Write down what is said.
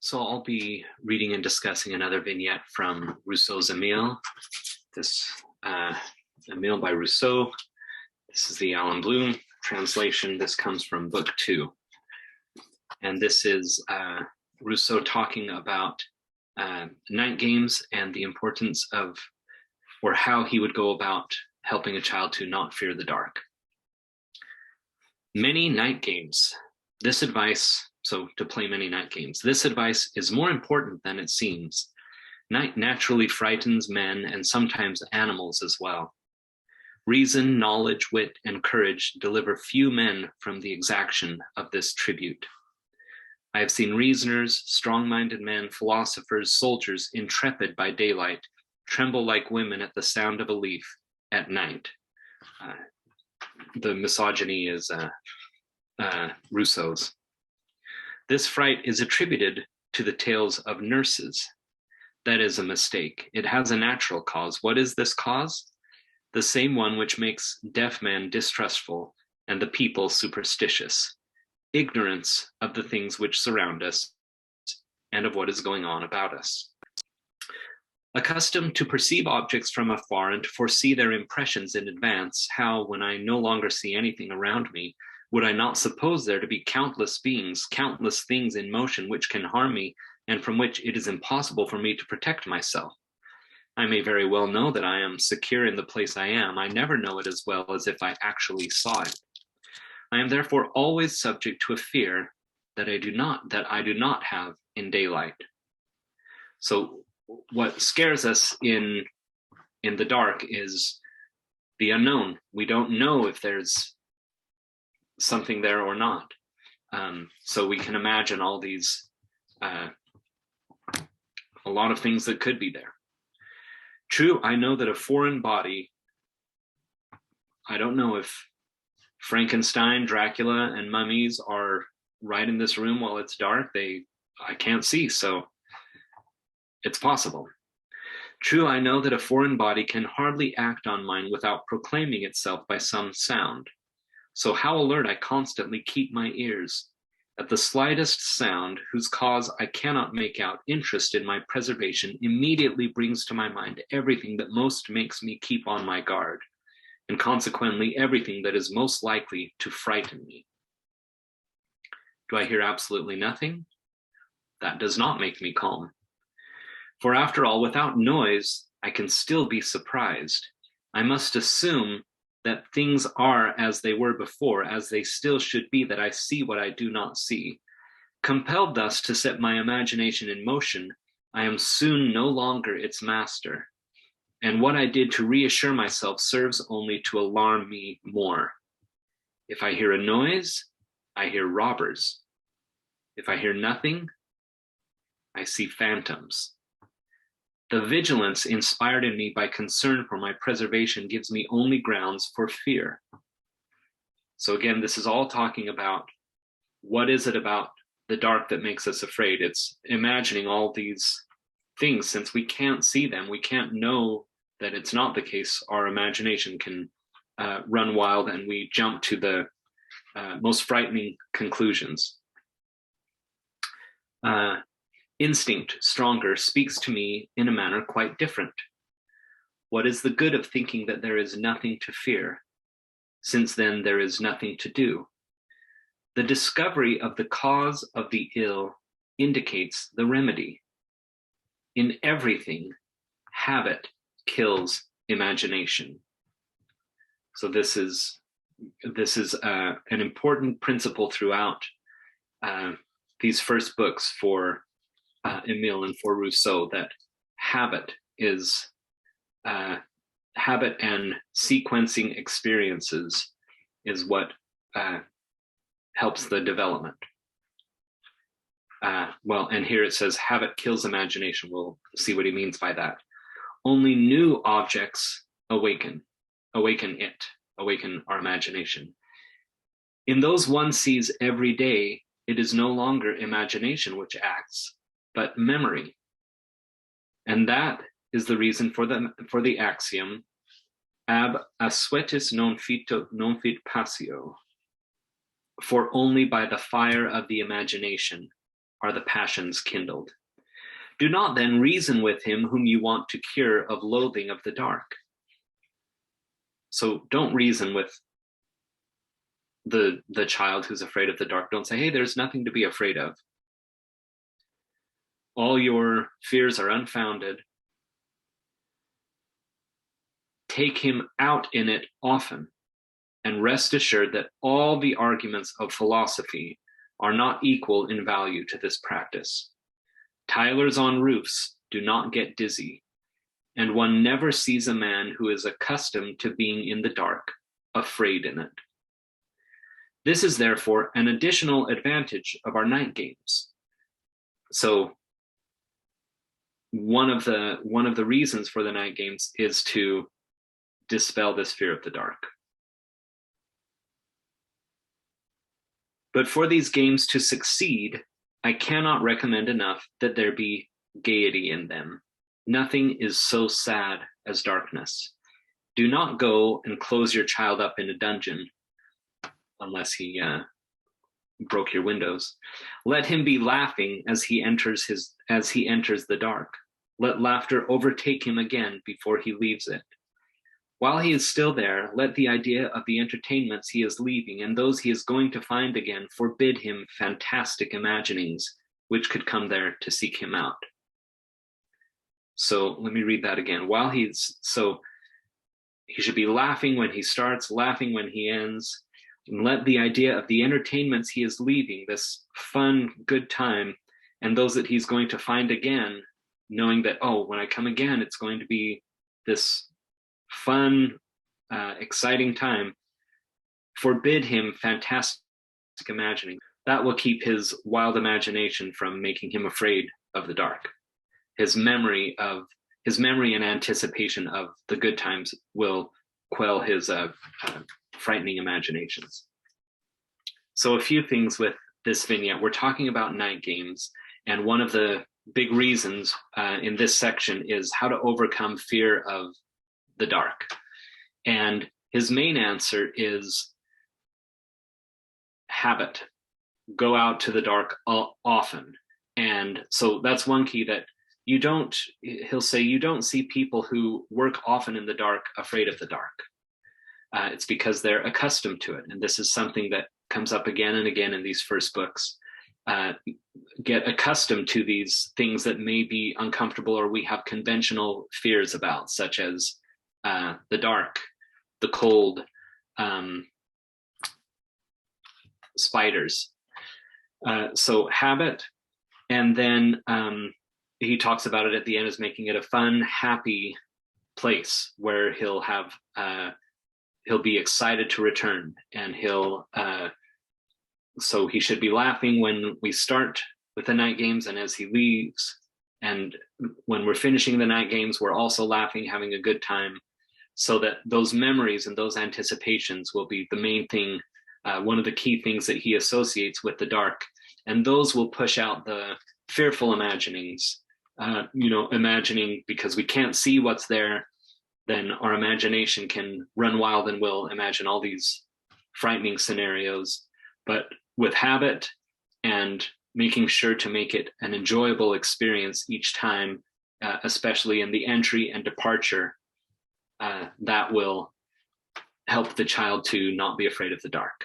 So I'll be reading and discussing another vignette from Rousseau's Emile. This Emile by Rousseau. This is the Allan Bloom translation. This comes from book 2. And this is Rousseau talking about night games and the importance of, or how he would go about helping a child to not fear the dark. Many night games. This advice, so to play many night games, this advice is more important than it seems. Night naturally frightens men and sometimes animals as well. Reason, knowledge, wit, and courage deliver few men from the exaction of this tribute. I have seen reasoners, strong-minded men, philosophers, soldiers, intrepid by daylight, tremble like women at the sound of a leaf at night. The misogyny is Rousseau's. This fright is attributed to the tales of nurses. That is a mistake. It has a natural cause. What is this cause? The same one which makes deaf men distrustful and the people superstitious. Ignorance of the things which surround us and of what is going on about us. Accustomed to perceive objects from afar and to foresee their impressions in advance, how, when I no longer see anything around me, would I not suppose there to be countless beings, countless things in motion which can harm me and from which it is impossible for me to protect myself? I may very well know that I am secure in the place I am. I never know it as well as if I actually saw it. I am therefore always subject to a fear that I do not have in daylight. So what scares us in the dark is the unknown. We don't know if there's something there or not. So we can imagine all these, a lot of things that could be there. True, I know that a foreign body, I don't know if Frankenstein, Dracula, and mummies are right in this room while it's dark. I can't see, so it's possible. True, I know that a foreign body can hardly act on mine without proclaiming itself by some sound. So how alert I constantly keep my ears. At the slightest sound, whose cause I cannot make out, interest in my preservation immediately brings to my mind everything that most makes me keep on my guard, and consequently everything that is most likely to frighten me. Do I hear absolutely nothing? That does not make me calm. For after all, without noise, I can still be surprised. I must assume that things are as they were before, as they still should be, that I see what I do not see. Compelled thus to set my imagination in motion, I am soon no longer its master. And what I did to reassure myself serves only to alarm me more. If I hear a noise, I hear robbers. If I hear nothing, I see phantoms. The vigilance inspired in me by concern for my preservation gives me only grounds for fear. So again, this is all talking about what is it about the dark that makes us afraid. It's imagining all these things. Since we can't see them, we can't know that it's not the case. Our imagination can run wild and we jump to the most frightening conclusions. Instinct, stronger, speaks to me in a manner quite different. What is the good of thinking that there is nothing to fear, since then there is nothing to do? The discovery of the cause of the ill indicates the remedy. In everything, habit kills imagination. So this is an important principle throughout these first books for Emile and for Rousseau, that habit and sequencing experiences is what helps the development. Well, and here it says habit kills imagination. We'll see what he means by that. Only new objects awaken our imagination. In those one sees every day, it is no longer imagination which acts, but memory. And that is the reason for the axiom, ab assuetis non fit passio, for only by the fire of the imagination are the passions kindled. Do not then reason with him whom you want to cure of loathing of the dark. So don't reason with the child who's afraid of the dark. Don't say, hey, there's nothing to be afraid of. All your fears are unfounded. Take him out in it often, and rest assured that all the arguments of philosophy are not equal in value to this practice. Tilers on roofs do not get dizzy, and one never sees a man who is accustomed to being in the dark, afraid in it. This is therefore an additional advantage of our night games. So one of the reasons for the night games is to dispel this fear of the dark. But for these games to succeed, I cannot recommend enough that there be gaiety in them. Nothing is so sad as darkness. Do not go and close your child up in a dungeon, unless he broke your windows. Let him be laughing as he enters the dark. Let laughter overtake him again before he leaves it. While he is still there, let the idea of the entertainments he is leaving and those he is going to find again forbid him fantastic imaginings which could come there to seek him out. So let me read that again. So he should be laughing when he starts, laughing when he ends, and let the idea of the entertainments he is leaving, this fun, good time, and those that he's going to find again, knowing that, oh, when I come again, it's going to be this fun, exciting time, forbid him fantastic imagining. That will keep his wild imagination from making him afraid of the dark. His memory and anticipation of the good times will quell his frightening imaginations. So a few things with this vignette. We're talking about night games, and one of the big reasons in this section is how to overcome fear of the dark. And his main answer is habit. Go out to the dark often. And so that's one key, that he'll say, you don't see people who work often in the dark afraid of the dark. It's because they're accustomed to it. And this is something that comes up again and again in these first books. Get accustomed to these things that may be uncomfortable or we have conventional fears about, such as the dark, the cold, spiders. So habit, and then he talks about it at the end as making it a fun, happy place where he'll be excited to return, and so he should be laughing when we start with the night games and as he leaves, and when we're finishing the night games, we're also laughing, having a good time, so that those memories and those anticipations will be the main thing, one of the key things that he associates with the dark, and those will push out the fearful imaginings. Imagining, because we can't see what's there, then our imagination can run wild and will imagine all these frightening scenarios. But with habit and making sure to make it an enjoyable experience each time, especially in the entry and departure, that will help the child to not be afraid of the dark.